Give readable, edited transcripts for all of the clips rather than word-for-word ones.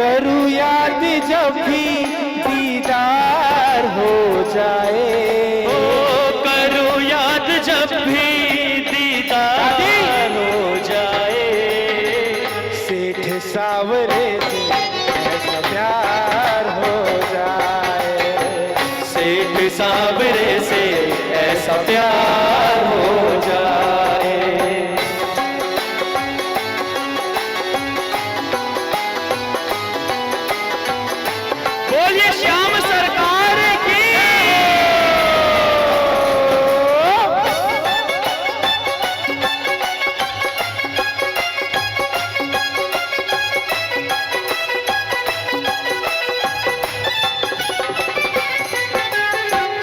करूँ याद जब भी दीदार हो जाए, करूँ याद जब भी दीदार हो जाए। सेठ सावरे से ऐसा प्यार हो जाए, सेठ सावरे से ऐसा प्यार हो जाए। बोलिए श्याम सरकार की।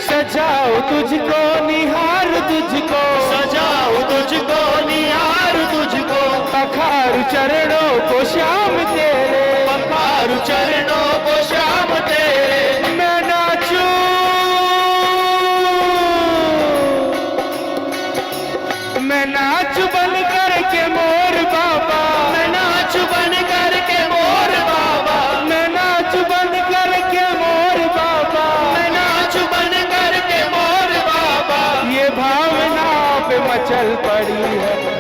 सजाओ तुझको निहार तुझको, सजाऊं तुझको निहार तुझको, पखारू चरणों को श्याम तेरे, पखारू चरणों को श्याम तेरे। मैं नाचूं, मैं नाच बन करके मोर बाबा, मैं नाच बन करके मोर बाबा, मैं नाच बन करके मोर बाबा, मैं नाच बन करके मोर बाबा। ये भावना पे मचल पड़ी है